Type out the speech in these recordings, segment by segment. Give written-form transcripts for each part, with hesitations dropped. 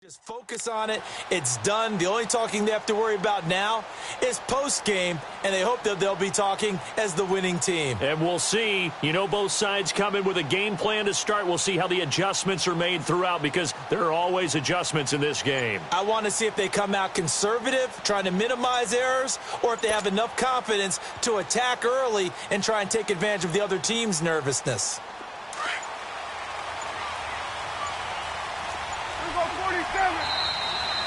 Just focus on it. It's done. The only talking they have to worry about now is post-game, and they hope that they'll be talking as the winning team. And we'll see. You know, both sides come in with a game plan to start. We'll see how the adjustments are made throughout, because there are always adjustments in this game. I want to see if they come out conservative, trying to minimize errors, or if they have enough confidence to attack early and try and take advantage of the other team's nervousness.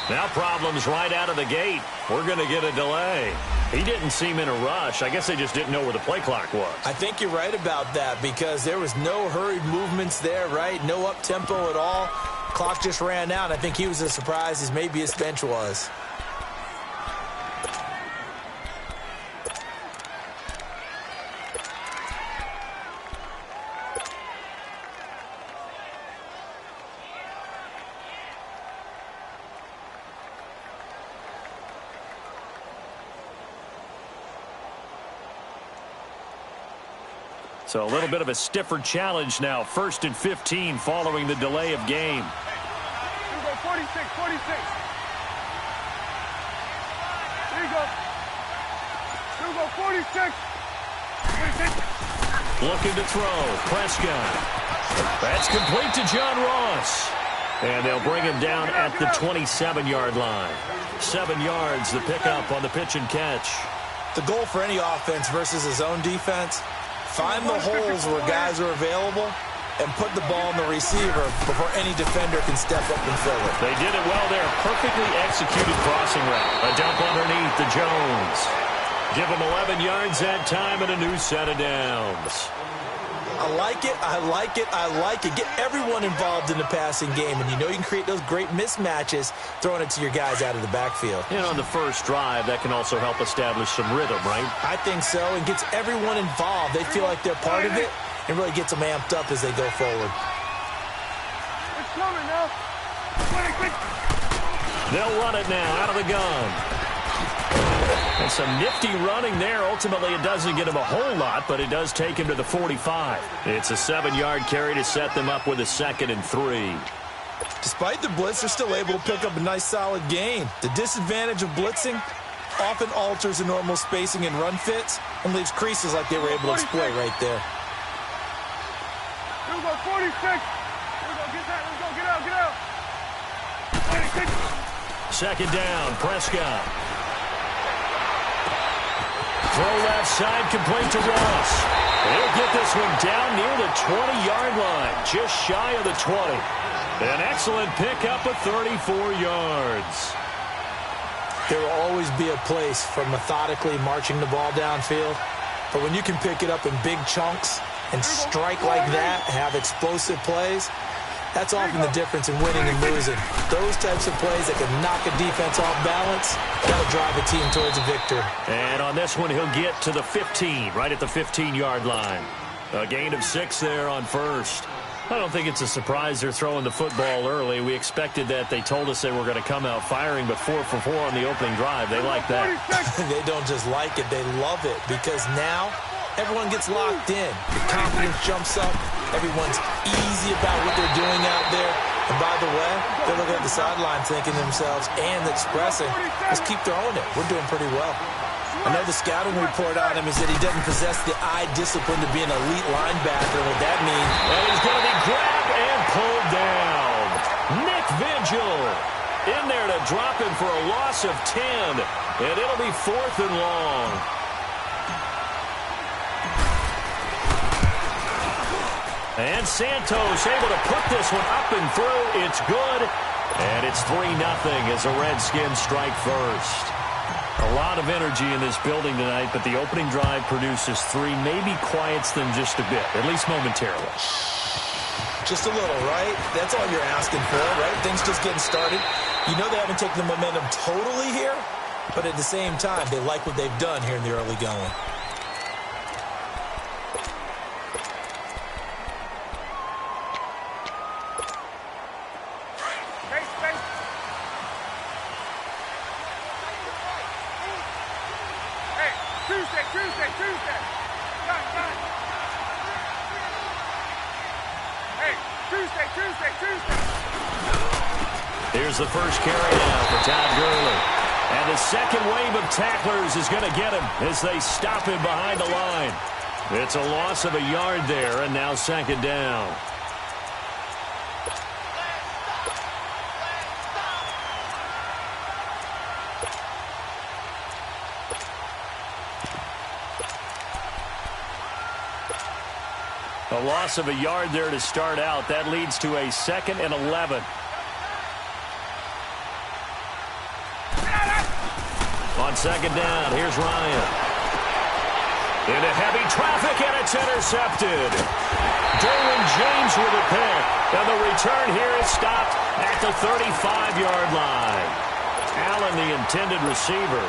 Now problems right out of the gate. We're going to get a delay. He didn't seem in a rush. I guess they just didn't know where the play clock was. I think you're right about that, because there was no hurried movements there, right? No up-tempo at all. Clock just ran out. I think he was as surprised as maybe his bench was. So a little bit of a stiffer challenge now. 1st and 15 following the delay of game. Here we go, 46. Here you go. Here we go, 46. 46. Looking to throw. Prescott. That's complete to John Ross. And they'll bring him down at the 27-yard line. 7 yards, the pickup on the pitch and catch. The goal for any offense versus his own defense: find the holes where guys are available and put the ball in the receiver before any defender can step up and fill it. They did it well there. Perfectly executed crossing route. A dump underneath to Jones. Give him 11 yards that time and a new set of downs. I like it. Get everyone involved in the passing game, and you know you can create those great mismatches throwing it to your guys out of the backfield. And on the first drive, that can also help establish some rhythm, right? I think so, and gets everyone involved. They feel like they're part of it, and really gets them amped up as they go forward. It's coming now. They'll run it now out of the gun. And some nifty running there. Ultimately, it doesn't get him a whole lot, but it does take him to the 45. It's a 7-yard carry to set them up with a 2nd and 3. Despite the blitz, they're still able to pick up a nice, solid gain. The disadvantage of blitzing often alters the normal spacing and run fits and leaves creases like they were able to exploit right there. Here we go, 46. Here we go, get that. Let's go, get out. 2nd down, Prescott. Throw left side, complete to Ross. He'll get this one down near the 20-yard line, just shy of the 20. An excellent pickup of 34 yards. There will always be a place for methodically marching the ball downfield, but when you can pick it up in big chunks and strike like that, have explosive plays, that's often the difference in winning and losing. Those types of plays that can knock a defense off balance, that'll drive a team towards a victory. And on this one, he'll get to the 15, right at the 15-yard line. A gain of 6 there on first. I don't think it's a surprise they're throwing the football early. We expected that. They told us they were going to come out firing, but 4 for 4 on the opening drive. They like that. They don't just like it, they love it, because now everyone gets locked in. The confidence jumps up. Everyone's easy about what they're doing out there. And by the way, they're looking at the sideline thinking to themselves and expressing, let's keep throwing it. We're doing pretty well. I know the scouting report on him is that he doesn't possess the eye discipline to be an elite linebacker. What that means? And he's going to be grabbed and pulled down. Nick Vigil in there to drop him for a loss of 10. And it'll be 4th and long. And Santos able to put this one up and through. It's good. And it's 3-0 as the Redskins strike first. A lot of energy in this building tonight, but the opening drive produces 3, maybe quiets them just a bit, at least momentarily. Just a little, right? That's all you're asking for, right? Things just getting started. You know they haven't taken the momentum totally here, but at the same time, they like what they've done here in the early going. Tuesday. Done. Hey, Tuesday. Here's the first carry now for Todd Gurley. And the second wave of tacklers is going to get him as they stop him behind the line. It's a loss of a yard there, and now second down. A loss of a yard there to start out. That leads to a 2nd and 11. On second down, here's Ryan. Into heavy traffic, and it's intercepted. Derwin James with a pick. And the return here is stopped at the 35-yard line. Allen, the intended receiver.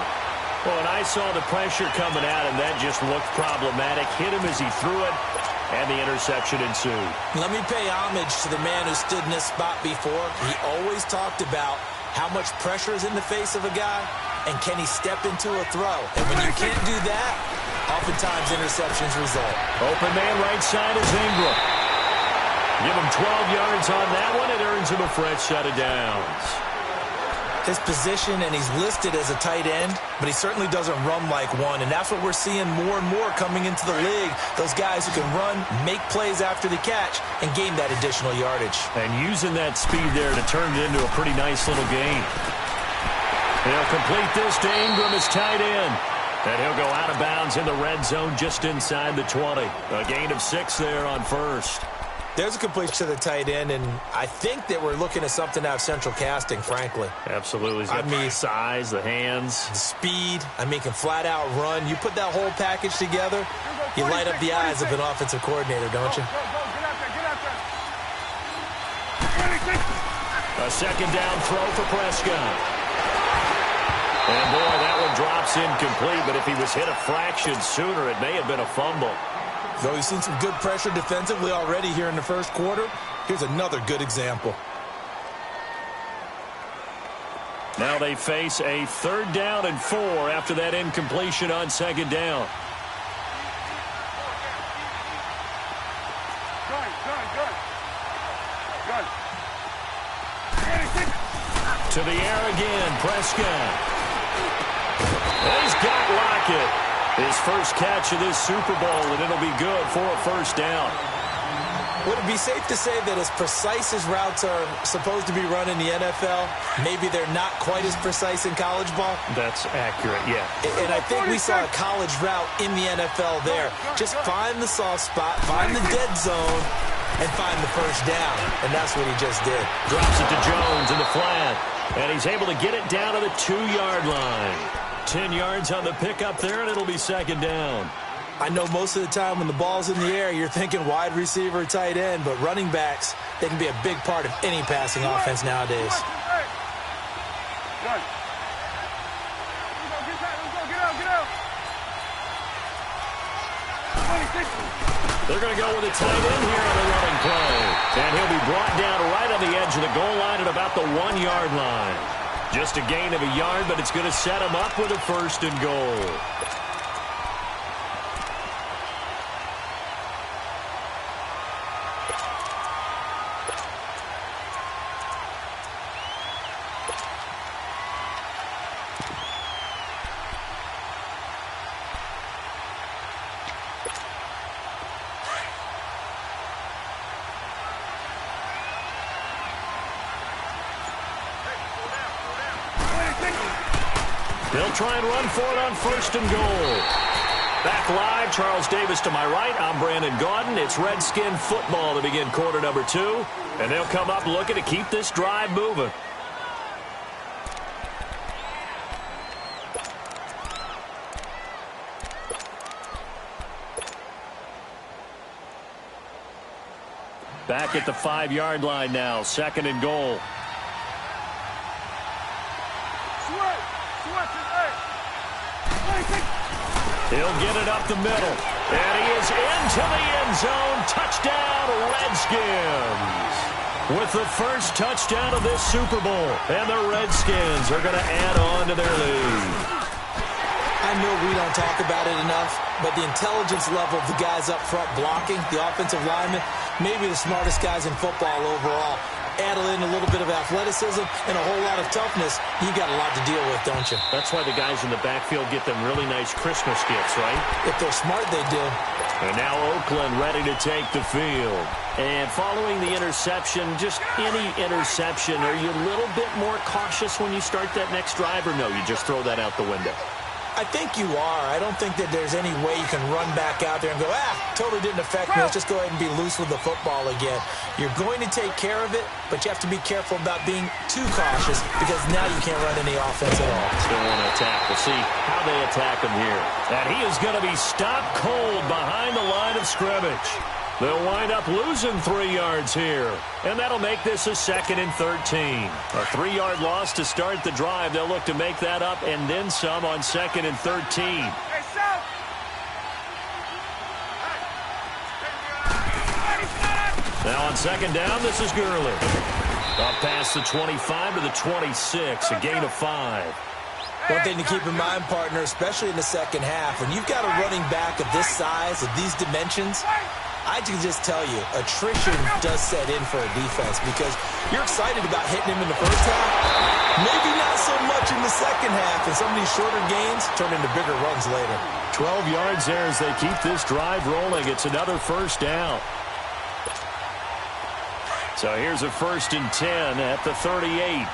Well, and I saw the pressure coming at him. That just looked problematic. Hit him as he threw it. And the interception ensued. Let me pay homage to the man who stood in this spot before. He always talked about how much pressure is in the face of a guy, and can he step into a throw. And when you can't do that, oftentimes interceptions result. Open man right side is Ingram. Give him 12 yards on that one. It earns him a fresh set of downs. His position, and he's listed as a tight end, but he certainly doesn't run like one, and that's what we're seeing more and more coming into the league. Those guys who can run, make plays after the catch, and gain that additional yardage. And using that speed there to turn it into a pretty nice little gain. He'll complete this to Ingram as tight end. And he'll go out of bounds in the red zone just inside the 20. A gain of 6 there on first. There's a completion to the tight end, and I think that we're looking at something out of central casting, frankly. Absolutely. I mean, size, the hands. the speed. I mean, can flat out run. You put that whole package together, you light up the eyes of an offensive coordinator, don't you? Get out there. A second down throw for Prescott. And boy, that one drops incomplete, but if he was hit a fraction sooner, it may have been a fumble. Though we've seen some good pressure defensively already here in the first quarter, here's another good example. Now they face a 3rd down and 4 after that incompletion on second down. Good. To the air again, Prescott. He's got Lockett. His first catch of this Super Bowl, and it'll be good for a first down. Would it be safe to say that as precise as routes are supposed to be run in the NFL, maybe they're not quite as precise in college ball? That's accurate, yeah. And I think we saw a college route in the NFL there. Just find the soft spot, find the dead zone, and find the first down. And that's what he just did. Drops it to Jones in the flat. And he's able to get it down to the 2-yard line. 10 yards on the pickup there, and it'll be second down. I know most of the time when the ball's in the air, you're thinking wide receiver, tight end, but running backs, they can be a big part of any passing offense nowadays. Good. Get out. They're going to go with a tight end here on the running play. And he'll be brought down right on the edge of the goal line at about the 1-yard line. Just a gain of a yard, but it's going to set him up with a 1st and goal. They'll try and run for it on 1st and goal. Back live, Charles Davis to my right. I'm Brandon Gaudin. It's Redskin football to begin quarter number 2. And they'll come up looking to keep this drive moving. Back at the 5-yard line now, 2nd and goal. He'll get it up the middle. And he is into the end zone. Touchdown, Redskins. With the first touchdown of this Super Bowl. And the Redskins are going to add on to their lead. I know we don't talk about it enough, but the intelligence level of the guys up front blocking, the offensive linemen, maybe the smartest guys in football overall. Add in a little bit of athleticism and a whole lot of toughness, you got a lot to deal with, don't you? That's why the guys in the backfield get them really nice Christmas gifts, right? If they're smart, they do. And now Oakland ready to take the field. And following the interception, just any interception, are you a little bit more cautious when you start that next drive, or no, you just throw that out the window? I think you are. I don't think that there's any way you can run back out there and go, totally didn't affect me. Let's just go ahead and be loose with the football again. You're going to take care of it, but you have to be careful about being too cautious because now you can't run any offense at all. Still want to attack. We'll see how they attack him here. And he is going to be stopped cold behind the line of scrimmage. They'll wind up losing 3 yards here. And that'll make this a 2nd and 13. A 3-yard loss to start the drive. They'll look to make that up and then some on 2nd and 13. Now on 2nd down, this is Gurley. Up past the 25 to the 26, a gain of 5. One thing to keep in mind, partner, especially in the second half, when you've got a running back of this size, of these dimensions, I can just tell you, attrition does set in for a defense because you're excited about hitting him in the first half. Maybe not so much in the second half, and some of these shorter gains turn into bigger runs later. 12 yards there as they keep this drive rolling. It's another first down. So here's a 1st and 10 at the 38.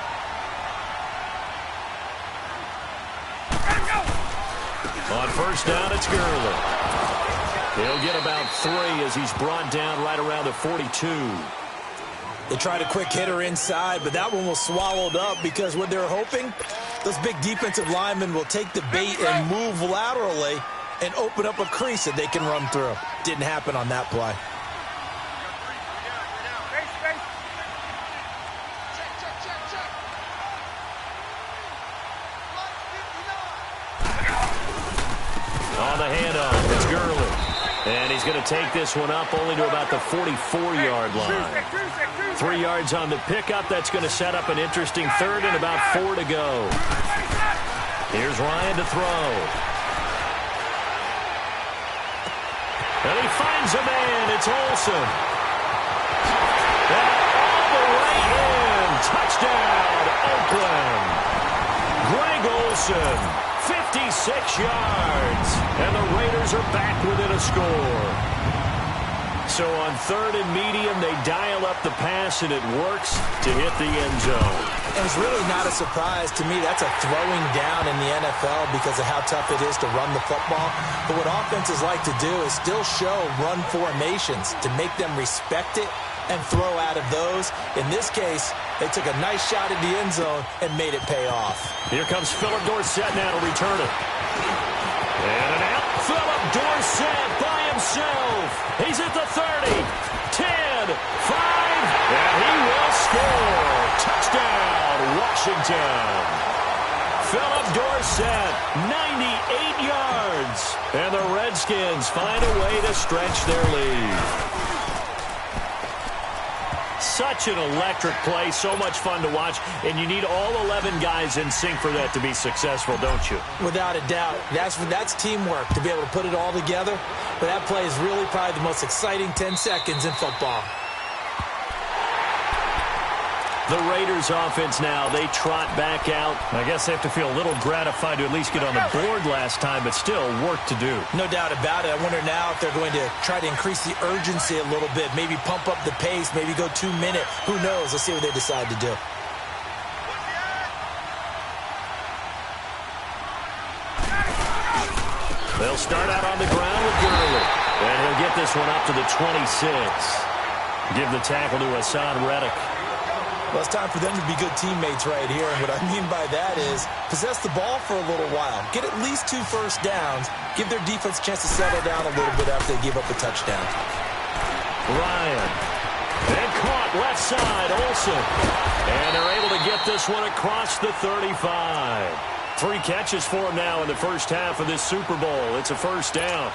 On 1st down, it's Gurley. He'll get about 3 as he's brought down right around the 42. They tried a quick hitter inside, but that one was swallowed up because what they're hoping, those big defensive linemen will take the bait and move laterally and open up a crease that they can run through. Didn't happen on that play. On the handoff, it's Gurley. And he's going to take this one up only to about the 44-yard line. 3 yards on the pickup. That's going to set up an interesting 3rd and about 4 to go. Here's Ryan to throw. And he finds a man. It's Olsen. And all the way in. Touchdown, Oakland. Greg Olsen. 56 yards, and the Raiders are back within a score. So on 3rd and medium, they dial up the pass, and it works to hit the end zone. And it's really not a surprise to me. That's a throwing down in the NFL because of how tough it is to run the football. But what offenses like to do is still show run formations to make them respect it and throw out of those. In this case, they took a nice shot at the end zone and made it pay off. Here comes Philip Dorsett now to return it. And an out. Philip Dorsett by himself. He's at the 30, 10, 5, and he will score. Touchdown, Washington. Philip Dorsett, 98 yards. And the Redskins find a way to stretch their lead. Such an electric play, so much fun to watch, and you need all 11 guys in sync for that to be successful, don't you? Without a doubt. That's teamwork, to be able to put it all together. But that play is really probably the most exciting 10 seconds in football. The Raiders offense now, they trot back out. I guess they have to feel a little gratified to at least get on the board last time, but still work to do. No doubt about it. I wonder now if they're going to try to increase the urgency a little bit, maybe pump up the pace, maybe go 2-minute. Who knows? Let's see what they decide to do. They'll start out on the ground with Gurley, and he'll get this one up to the 26. Give the tackle to Hassan Reddick. Well, it's time for them to be good teammates right here. And what I mean by that is possess the ball for a little while. Get at least 2 first downs. Give their defense a chance to settle down a little bit after they give up a touchdown. Ryan. And caught left side, Olsen. And they're able to get this one across the 35. 3 catches for him now in the first half of this Super Bowl. It's a first down.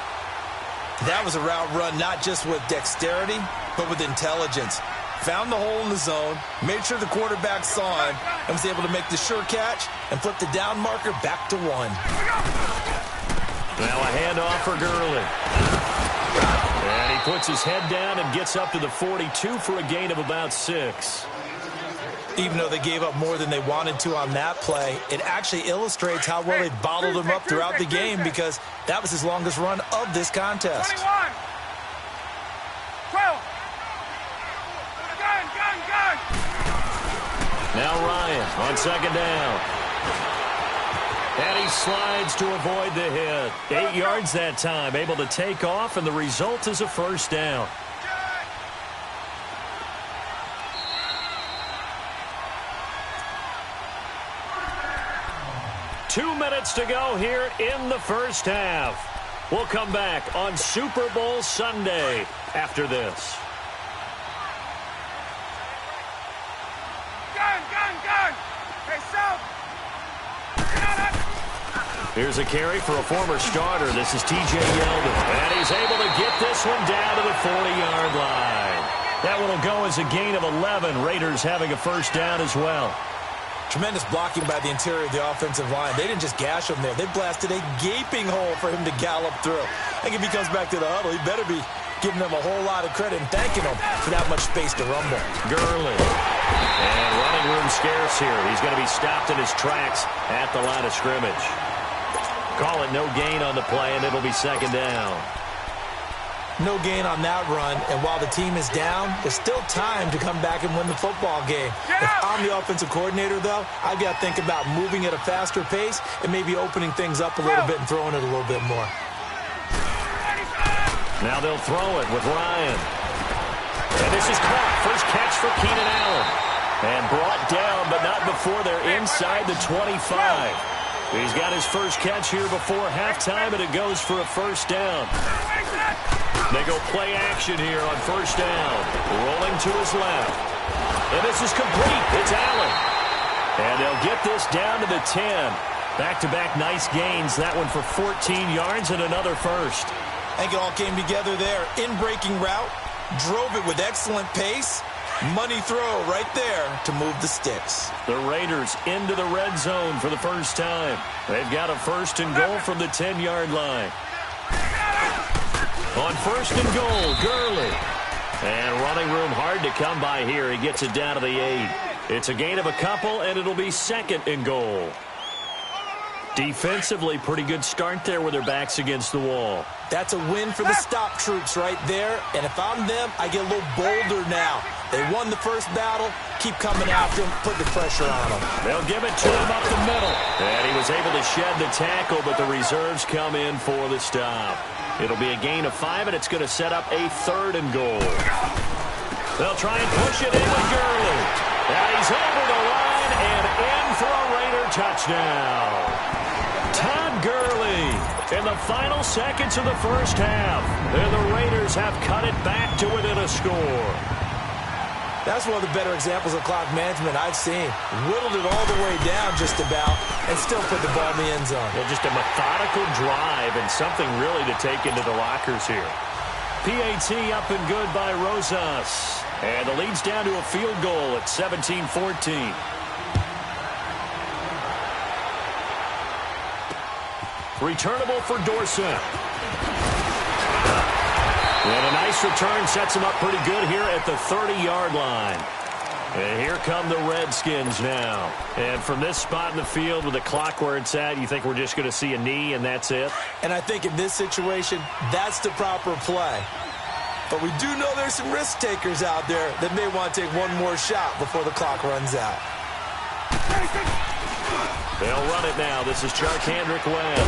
That was a route run not just with dexterity, but with intelligence. Found the hole in the zone, made sure the quarterback saw him, and was able to make the sure catch and flip the down marker back to 1. Now a handoff for Gurley. And he puts his head down and gets up to the 42 for a gain of about 6. Even though they gave up more than they wanted to on that play, it actually illustrates how well they bottled him up throughout the game because that was his longest run of this contest. 21. 12. Gun. Now Ryan on second down. And he slides to avoid the hit. 8 yards that time, able to take off, and the result is a first down. Two minutes to go here in the first half. We'll come back on Super Bowl Sunday after this. Gun. Hey, South. Here's a carry for a former starter. This is T.J. Yeldon. And he's able to get this one down to the 40-yard line. That one will go as a gain of 11. Raiders having a first down as well. Tremendous blocking by the interior of the offensive line. They didn't just gash him there. They blasted a gaping hole for him to gallop through. I think if he comes back to the huddle, he better be giving them a whole lot of credit and thanking them for that much space to rumble. Gurley. And running room scarce here. He's going to be stopped in his tracks at the line of scrimmage. Call it no gain on the play, and it'll be second down. No gain on that run, and while the team is down, there's still time to come back and win the football game. If I'm the offensive coordinator, though, I've got to think about moving at a faster pace and maybe opening things up a little bit and throwing it a little bit more. Now they'll throw it with Ryan. And this is caught. First catch for Keenan Allen. And brought down, but not before they're inside the 25. He's got his first catch here before halftime, and it goes for a first down. They go play action here on first down. Rolling to his left. And this is complete. It's Allen. And they'll get this down to the 10. Back-to-back nice gains. That one for 14 yards and another first. I think it all came together there. In-breaking route. Drove it with excellent pace. Money throw right there to move the sticks. The Raiders into the red zone for the first time. They've got a first and goal from the 10-yard line. On first and goal, Gurley. And running room hard to come by here. He gets it down to the 8. It's a gain of a couple, and it'll be second and goal. Defensively, pretty good start there with their backs against the wall. That's a win for the stop troops right there. And if I'm them, I get a little bolder now. They won the first battle. Keep coming after him. Put the pressure on him. They'll give it to him up the middle. And he was able to shed the tackle, but the reserves come in for the stop. It'll be a gain of 5, and it's going to set up a third and goal. They'll try and push it in with Gurley. And he's over the line and in for a Raider touchdown. Todd Gurley in the final seconds of the first half. And the Raiders have cut it back to within a score. That's one of the better examples of clock management I've seen. Whittled it all the way down just about and still put the ball in the end zone. Yeah, just a methodical drive and something really to take into the lockers here. PAT up and good by Rosas. And the lead's down to a field goal at 17-14. Returnable for Dorsett. And a nice return sets him up pretty good here at the 30-yard line. And here come the Redskins now. And from this spot in the field with the clock where it's at, you think we're just going to see a knee and that's it? And I think in this situation, that's the proper play. But we do know there's some risk takers out there that may want to take one more shot before the clock runs out. They'll run it now. This is Charkandrick Webb.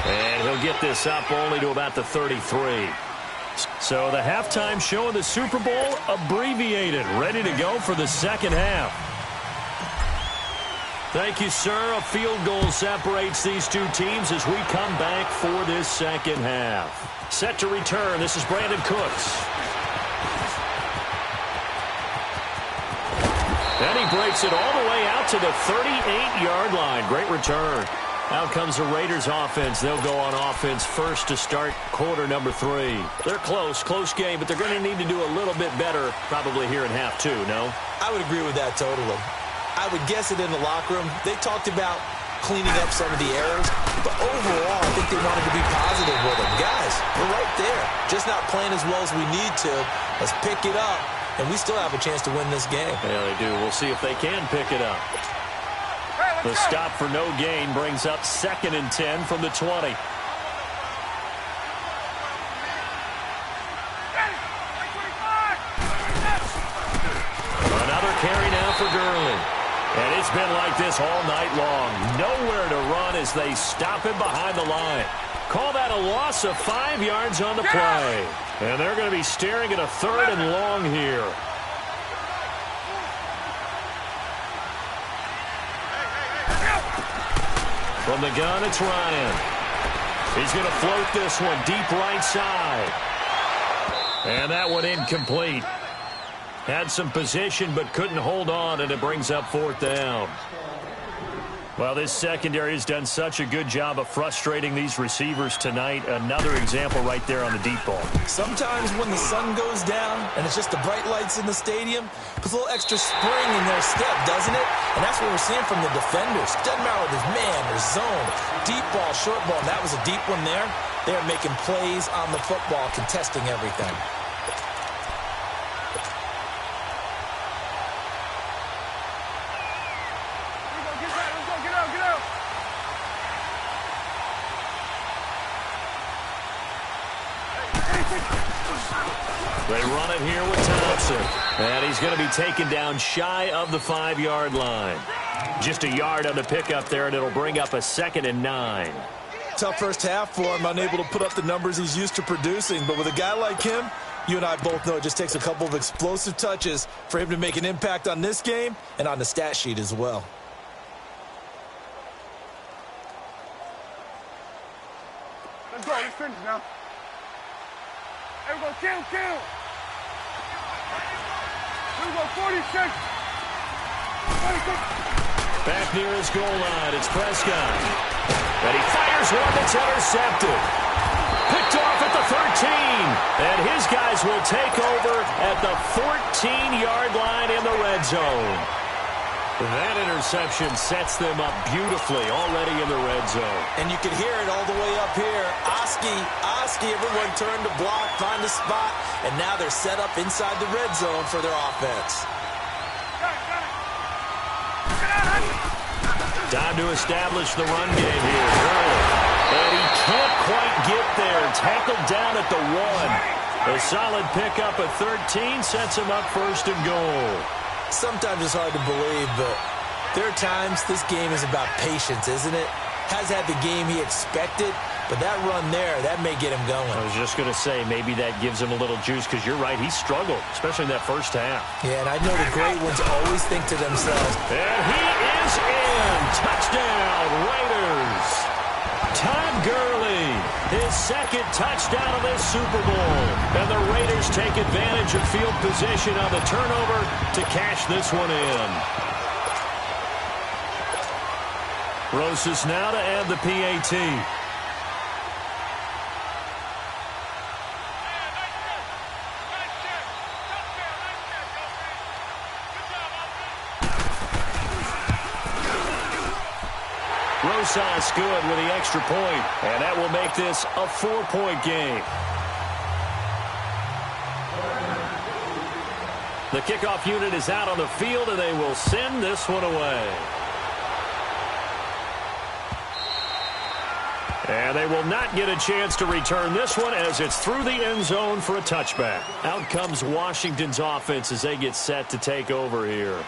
And he'll get this up only to about the 33. So the halftime show of the Super Bowl abbreviated, ready to go for the second half. Thank you, sir. A field goal separates these two teams as we come back for this second half. Set to return. This is Brandon Cooks. And he breaks it all the way out to the 38-yard line. Great return. Out comes the Raiders offense. They'll go on offense first to start quarter number 3. They're close game, but they're going to need to do a little bit better probably here in half 2, no? I would agree with that totally. I would guess it in the locker room. They talked about cleaning up some of the errors, but overall, I think they wanted to be positive with them. Guys, we're right there. Just not playing as well as we need to. Let's pick it up, and we still have a chance to win this game. Yeah, they do. We'll see if they can pick it up. The stop for no gain brings up 2nd and 10 from the 20. Another carry now for Gurley. And it's been like this all night long. Nowhere to run as they stop him behind the line. Call that a loss of 5 yards on the play. And they're going to be staring at a 3rd and long here. From the gun, it's Ryan. He's going to float this one deep right side. And that one incomplete. Had some position but couldn't hold on, and it brings up 4th down. Well, this secondary has done such a good job of frustrating these receivers tonight. Another example right there on the deep ball. Sometimes when the sun goes down and it's just the bright lights in the stadium, puts a little extra spring in their step, doesn't it? And that's what we're seeing from the defenders. Doesn't matter whether it's man or zone, deep ball, short ball. And that was a deep one there. They're making plays on the football, contesting everything. They run it here with Thompson. And he's going to be taken down shy of the 5-yard line. Just a yard on the pickup there, and it'll bring up a 2nd and 9. Tough first half for him, unable to put up the numbers he's used to producing. But with a guy like him, you and I both know it just takes a couple of explosive touches for him to make an impact on this game and on the stat sheet as well. Let's go. Let's finish now. Everyone, kill. Here we go, 46. Back near his goal line, it's Prescott. And he fires one that's intercepted. Picked off at the 13. And his guys will take over at the 14-yard line in the red zone. That interception sets them up beautifully already in the red zone. And you can hear it all the way up here. Oski, everyone turned to block, find a spot, and now they're set up inside the red zone for their offense. Time to establish the run game here. And he can't quite get there. Tackled down at the 1. A solid pickup at 13 sets him up 1st and goal. Sometimes it's hard to believe, but there are times this game is about patience, isn't it? Has had the game he expected, but that run there, that may get him going. I was just going to say, maybe that gives him a little juice, because you're right, he struggled, especially in that first half. Yeah, and I know the great ones always think to themselves. And he is in. Touchdown, Raiders. Todd Gurley, his 2nd touchdown of this Super Bowl. And the Raiders take advantage of field position on the turnover to cash this one in. Rosas now to add the PAT. Rosas good with the extra point, and that will make this a 4-point game. The kickoff unit is out on the field, and they will send this one away. And they will not get a chance to return this one as it's through the end zone for a touchback. Out comes Washington's offense as they get set to take over here.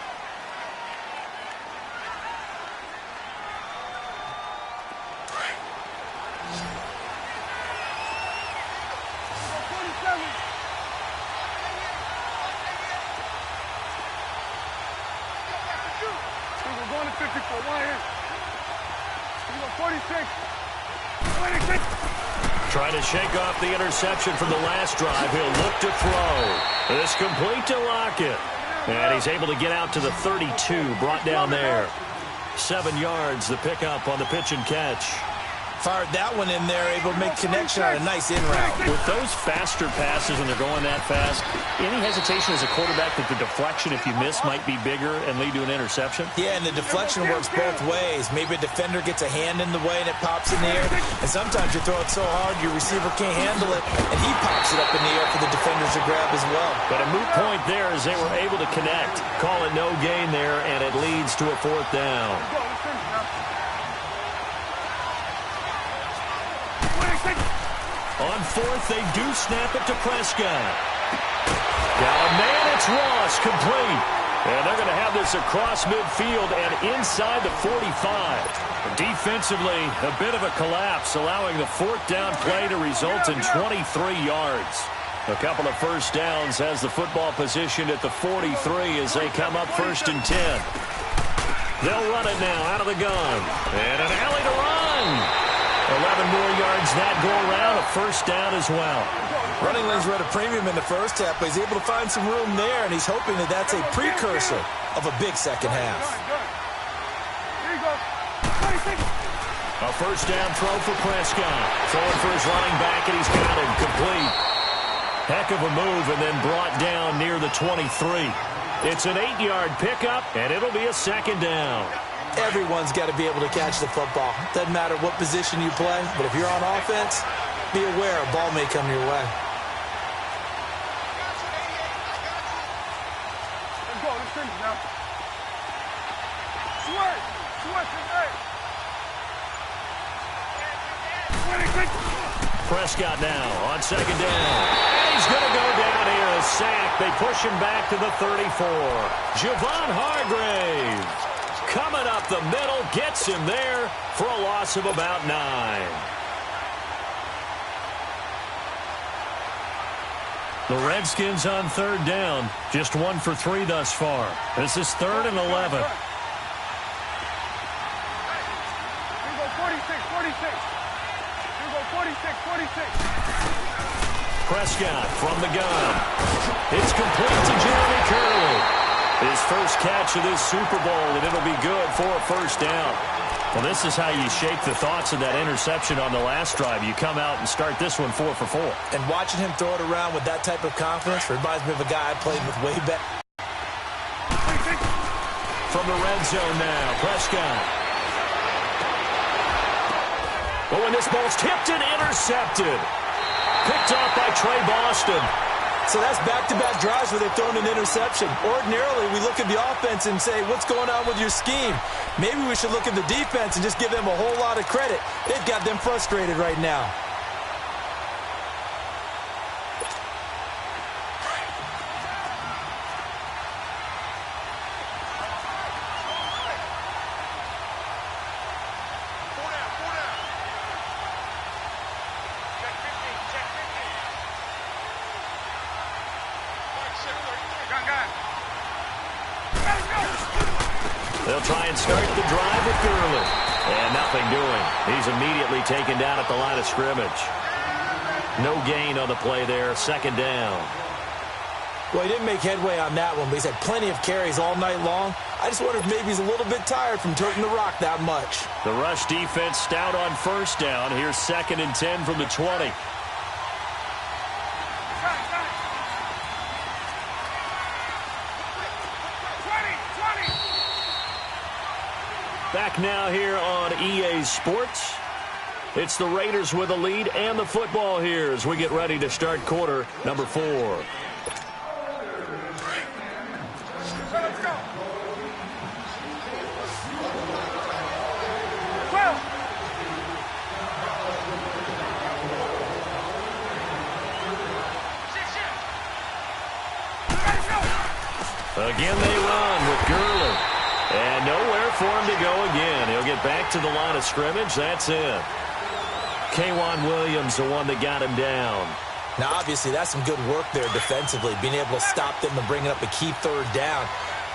We're going to 54. 1 here. Here we go, 46. Trying to shake off the interception from the last drive. He'll look to throw. This complete to Lockett. And he's able to get out to the 32, brought down there. 7 yards, the pickup on the pitch and catch. Fired that one in there, able to make connection on a nice in route. With those faster passes when they're going that fast, any hesitation as a quarterback that the deflection, if you miss, might be bigger and lead to an interception? Yeah, and the deflection works both ways. Maybe a defender gets a hand in the way and it pops in the air. And sometimes you throw it so hard your receiver can't handle it, and he pops it up in the air for the defenders to grab as well. But a moot point there as they were able to connect. Call it no gain there, and it leads to a 4th down. On 4th, they do snap it to Prescott. Got a man, it's Ross, complete. And they're going to have this across midfield and inside the 45. Defensively, a bit of a collapse, allowing the 4th down play to result in 23 yards. A couple of first downs has the football positioned at the 43 as they come up 1st and 10. They'll run it now out of the gun. And an alley to run. 11 more yards that go around, a 1st down as well. Running lanes were at a premium in the first half, but he's able to find some room there, and he's hoping that that's a precursor of a big second half. A 1st down throw for Prescott. Throwing for his running back, and he's got him complete. Heck of a move, and then brought down near the 23. It's an 8-yard pickup, and it'll be a 2nd down. Everyone's got to be able to catch the football. Doesn't matter what position you play, but if you're on offense, be aware a ball may come your way. Let's go. Let's finish now. Sweat. Prescott now on 2nd down. And he's going to go down here. A sack. They push him back to the 34. Javon Hargrave coming up the middle, gets him there for a loss of about 9. The Redskins on 3rd down. Just 1 for 3 thus far. This is 3rd and 11. Here we go, 46. Here we go, 46. Prescott from the gun. It's complete to Jeremy Curley. His first catch of this Super Bowl, and it'll be good for a 1st down. Well, this is how you shake the thoughts of that interception on the last drive. You come out and start this one 4 for 4. And watching him throw it around with that type of confidence reminds me of a guy I played with way back. From the red zone now, Prescott. Oh, and this ball's tipped and intercepted. Picked off by Trey Boston. So that's back-to-back drives where they've thrown an interception. Ordinarily, we look at the offense and say, what's going on with your scheme? Maybe we should look at the defense and just give them a whole lot of credit. They've got them frustrated right now. They'll try and start the drive with Gurley. And nothing doing. He's immediately taken down at the line of scrimmage. No gain on the play there. 2nd down. Well, he didn't make headway on that one, but he's had plenty of carries all night long. I just wonder if maybe he's a little bit tired from toting the rock that much. The rush defense stout on 1st down. Here's 2nd and 10 from the 20. Back now here on EA Sports. It's the Raiders with a lead and the football here as we get ready to start quarter number 4. Let's go. Again they run with Gurley. And nowhere for him to go again. He'll get back to the line of scrimmage. That's it. K'Wan Williams, the one that got him down. Now, obviously, that's some good work there defensively, being able to stop them and bringing up a key 3rd down.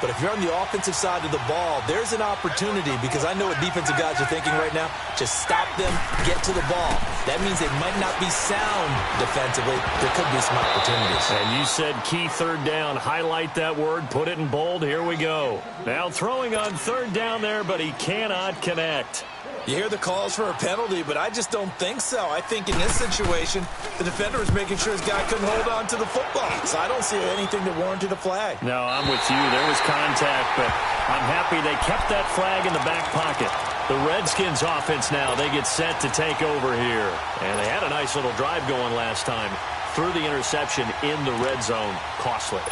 But if you're on the offensive side of the ball, there's an opportunity because I know what defensive guys are thinking right now. Just stop them, get to the ball. That means they might not be sound defensively. There could be some opportunities. And you said key third down. Highlight that word, put it in bold. Here we go. Now throwing on third down there, but he cannot connect. You hear the calls for a penalty, but I just don't think so. I think in this situation, the defender was making sure his guy couldn't hold on to the football. So I don't see anything that warranted a flag. No, I'm with you. There was contact, but I'm happy they kept that flag in the back pocket. The Redskins offense now, they get set to take over here. And they had a nice little drive going last time. Threw the interception in the red zone. Costly.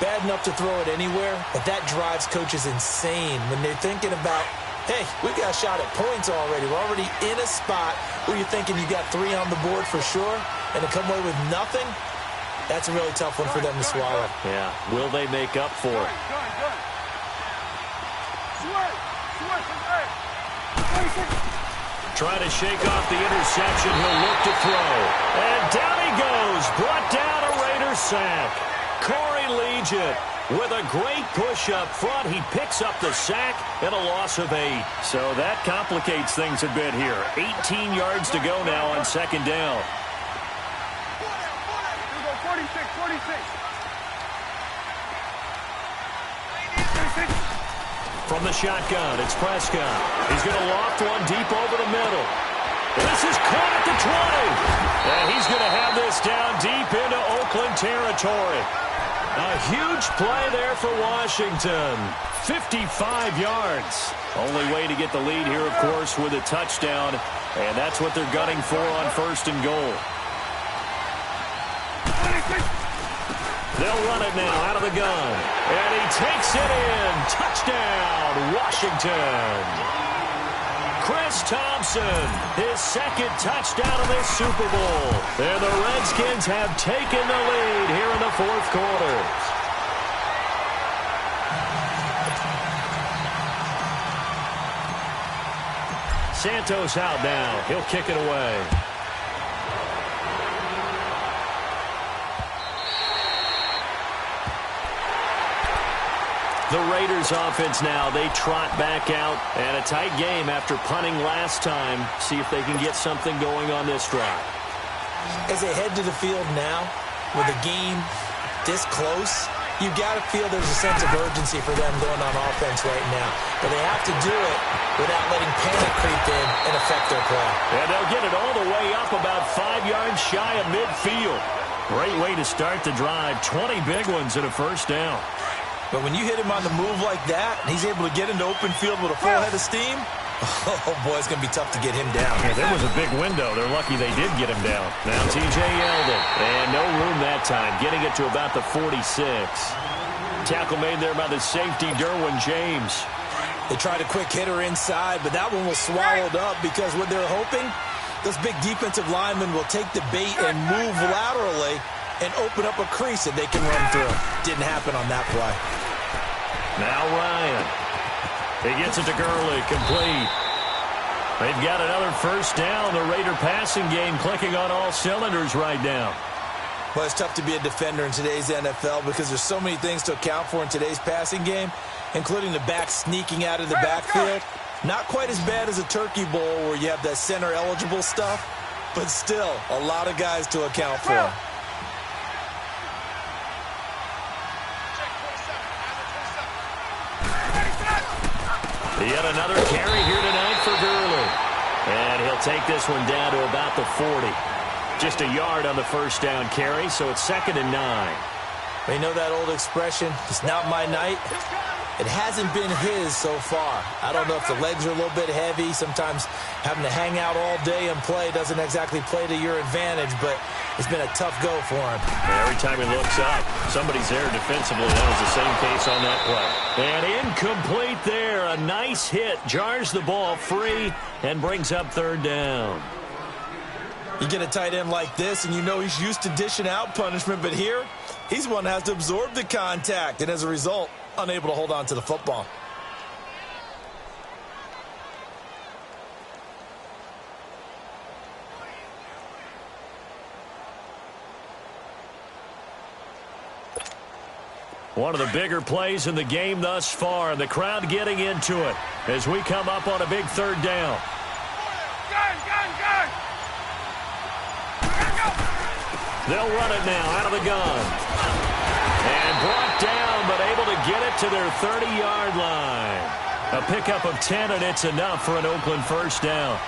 Bad enough to throw it anywhere, but that drives coaches insane when they're thinking about, hey, we got a shot at points already. We're already in a spot where you're thinking you got 3 on the board for sure, and to come away with nothing, that's a really tough one for them to swallow. Yeah, will they make up for it? Trying to shake off the interception. He'll look to throw. And down he goes. Brought down a Raider sack. Corey Legion with a great push up front. He picks up the sack and a loss of 8. So that complicates things a bit here. 18 yards to go now on second down. 46. From the shotgun, it's Prescott. He's going to loft one deep over the middle. This is caught at the 20. And he's going to have this down deep into Oakland territory. A huge play there for Washington. 55 yards. Only way to get the lead here, of course, with a touchdown. And that's what they're gunning for on first and goal. They'll run it now out of the gun. And he takes it in. Touchdown, Washington. Chris Thompson, his second touchdown of this Super Bowl. And the Redskins have taken the lead here in the fourth quarter. Santos out now. He'll kick it away. The Raiders offense now, they trot back out, and a tight game after punting last time. See if they can get something going on this drive. As they head to the field now, with the game this close, you've got to feel there's a sense of urgency for them going on offense right now. But they have to do it without letting panic creep in and affect their play. And they'll get it all the way up about 5 yards shy of midfield. Great way to start the drive. 20 big ones and a first down. But when you hit him on the move like that, and he's able to get into open field with a full head of steam, oh, boy, it's going to be tough to get him down. Yeah, there was a big window. They're lucky they did get him down. Now T.J. Yeldon. And no room that time, getting it to about the 46. Tackle made there by the safety, Derwin James. They tried a quick hitter inside, but that one was swallowed up because what they're hoping, those big defensive linemen will take the bait and move laterally and open up a crease that they can run through. Didn't happen on that play. Now Ryan. He gets it to Gurley, complete. They've got another first down. The Raider passing game clicking on all cylinders right now. Well, it's tough to be a defender in today's NFL because there's so many things to account for in today's passing game, including the back sneaking out of the backfield. Not quite as bad as a Turkey Bowl where you have that center-eligible stuff, but still a lot of guys to account for. Yet another carry here tonight for Gurley. And he'll take this one down to about the 40. Just a yard on the first down carry, so it's 2nd and 9. You know that old expression, it's not my night? It hasn't been his so far. I don't know if the legs are a little bit heavy. Sometimes having to hang out all day and play doesn't exactly play to your advantage, but it's been a tough go for him. Every time he looks up, somebody's there defensively. That was the same case on that play. And incomplete there. A nice hit. Jars the ball free and brings up 3rd down. You get a tight end like this, and you know he's used to dishing out punishment, but here, he's the one that has to absorb the contact, and as a result, unable to hold on to the football. One of the bigger plays in the game thus far, and the crowd getting into it as we come up on a big third down. Gun! They'll run it now out of the gun. And brought down, but able to get it to their 30-yard line. A pickup of 10, and it's enough for an Oakland first down.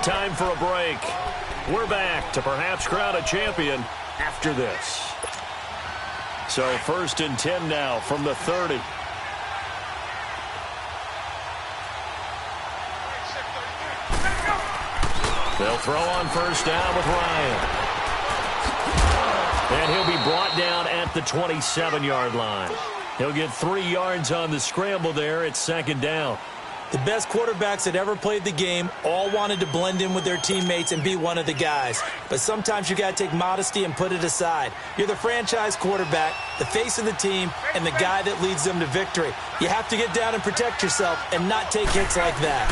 Time for a break. We're back to perhaps crown a champion after this. So 1st and 10 now from the 30. They'll throw on first down with Ryan. And he'll be brought down at the 27-yard line. He'll get 3 yards on the scramble there at 2nd down. The best quarterbacks that ever played the game all wanted to blend in with their teammates and be one of the guys. But sometimes you got to take modesty and put it aside. You're the franchise quarterback, the face of the team, and the guy that leads them to victory. You have to get down and protect yourself and not take hits like that.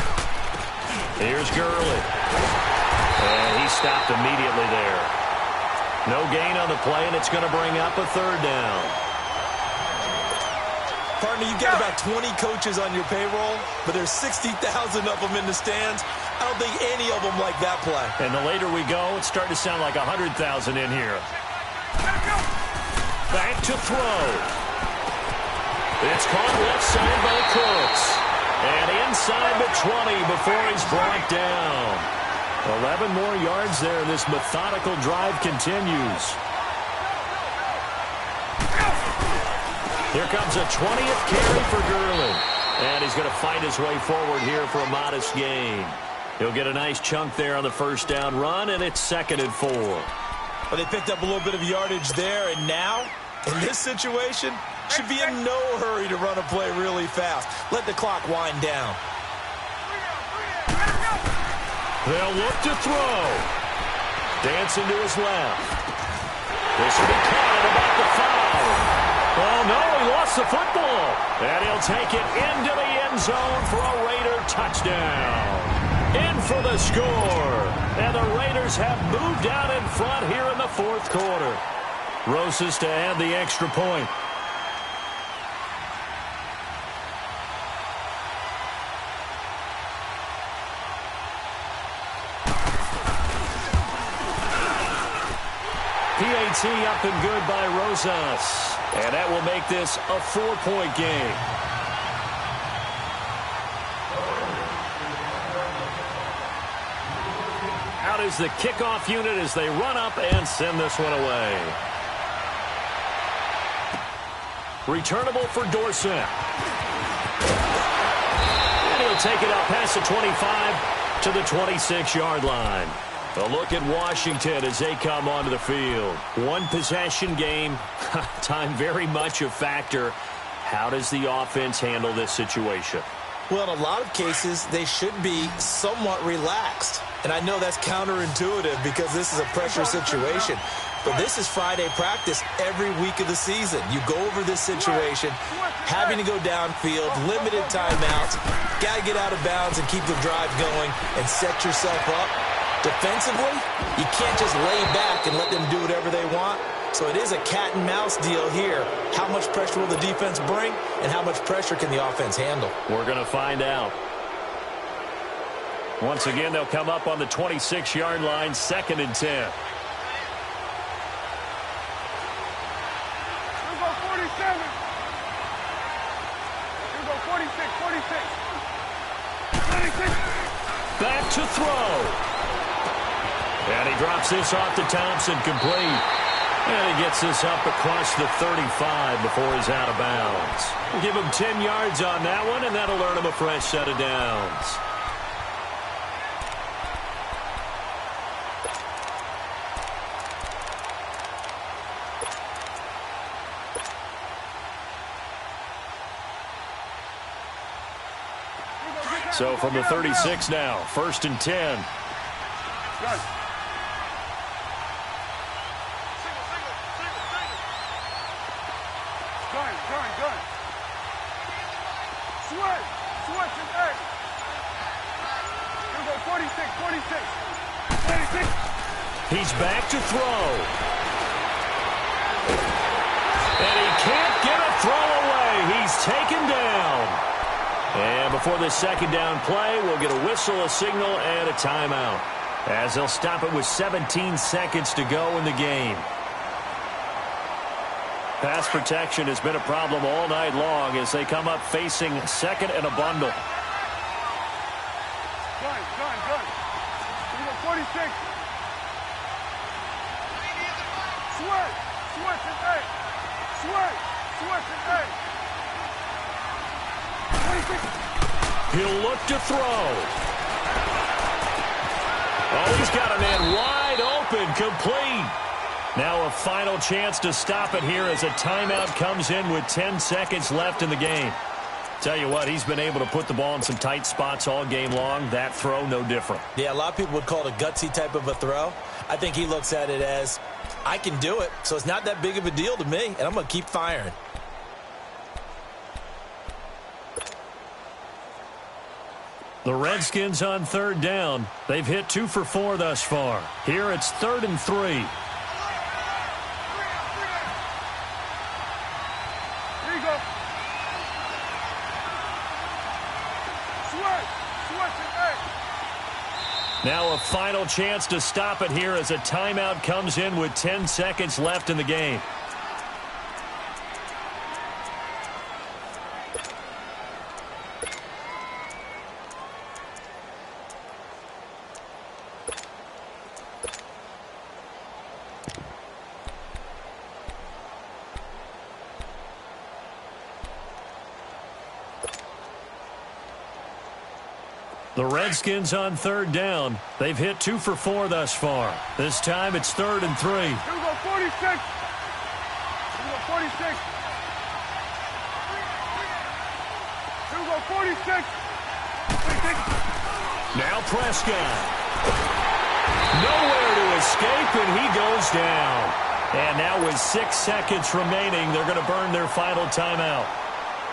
Here's Gurley. And he stopped immediately there. No gain on the play, and it's going to bring up a 3rd down. Partner, you've got about 20 coaches on your payroll, but there's 60,000 of them in the stands. I don't think any of them like that play. And the later we go, it's starting to sound like 100,000 in here. Back to throw. It's caught left side by Cooks. And inside the 20 before he's brought down. 11 more yards there. This methodical drive continues. Here comes a 20th carry for Gurley. And he's going to fight his way forward here for a modest gain. He'll get a nice chunk there on the first down run, and it's 2nd and 4. Well, they picked up a little bit of yardage there, and now, in this situation, should be in no hurry to run a play really fast. Let the clock wind down. They'll look to throw. Dancing to his left. This will be caught at about the 5. Oh, no, he lost the football. And he'll take it into the end zone for a Raider touchdown. In for the score. And the Raiders have moved out in front here in the 4th quarter. Rosas to add the extra point. PAT up and good by Rosas. And that will make this a 4-point game. Out is the kickoff unit as they run up and send this one away. Returnable for Dorsett. And he'll take it up past the 25 to the 26-yard line. A look at Washington as they come onto the field. One possession game. Time very much a factor. How does the offense handle this situation? Well, in a lot of cases, they should be somewhat relaxed. And I know that's counterintuitive because this is a pressure situation. But this is Friday practice every week of the season. You go over this situation, having to go downfield, limited timeouts, got to get out of bounds and keep the drive going and set yourself up. Defensively, you can't just lay back and let them do whatever they want. So it is a cat and mouse deal here. How much pressure will the defense bring, and how much pressure can the offense handle? We're going to find out. Once again, they'll come up on the 26-yard line, 2nd and 10. Here go 47. Here go 46, 46. 36. Back to throw. And he drops this off to Thompson, complete. And he gets this up across the 35 before he's out of bounds. We'll give him 10 yards on that one, and that'll earn him a fresh set of downs. So from the 36 now, 1st and 10. Gun. Gun. Switch. Switch and egg. go 46, 46. 46. He's back to throw. And he can't get a throw away. He's taken down. And before this second down play, we'll get a whistle, a signal, and a timeout, as they'll stop it with 17 seconds to go in the game. Pass protection has been a problem all night long as they come up facing second and a bundle. Gun. Here we go 46. Switch and eight. Switch and eight. 26. He'll look to throw. Oh, he's got a man wide open, complete. Now a final chance to stop it here as a timeout comes in with 10 seconds left in the game. Tell you what, he's been able to put the ball in some tight spots all game long. That throw, no different. Yeah, a lot of people would call it a gutsy type of a throw. I think he looks at it as, I can do it, so it's not that big of a deal to me, and I'm going to keep firing. The Redskins on third down. They've hit 2 for 4 thus far. Here it's 3rd and 3. Here you go. Switch and eight. Now a final chance to stop it here as a timeout comes in with 10 seconds left in the game. The Redskins on third down. They've hit 2 for 4 thus far. This time it's 3rd and 3. Here we go 46. Here we go 46. Here we go 46. 46. Now Prescott. Nowhere to escape, and he goes down. And now with 6 seconds remaining, they're going to burn their final timeout.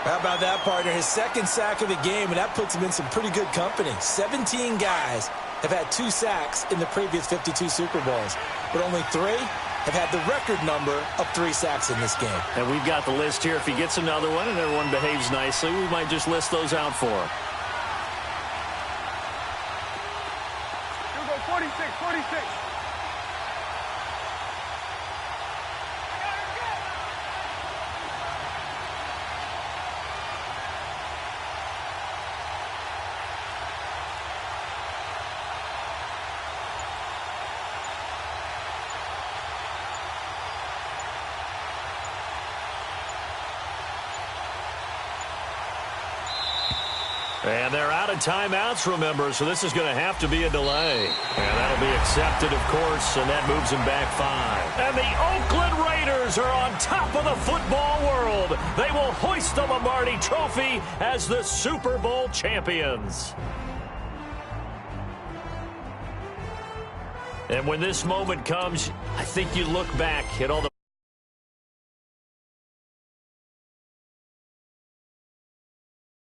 How about that, partner? His second sack of the game, and that puts him in some pretty good company. 17 guys have had 2 sacks in the previous 52 Super Bowls, but only 3 have had the record number of 3 sacks in this game. And we've got the list here. If he gets another one and everyone behaves nicely, we might just list those out for him. Here we go 46, 46. And they're out of timeouts, remember, so this is going to have to be a delay. And that'll be accepted, of course, and that moves them back 5. And the Oakland Raiders are on top of the football world. They will hoist the Lombardi Trophy as the Super Bowl champions. And when this moment comes, I think you look back at all the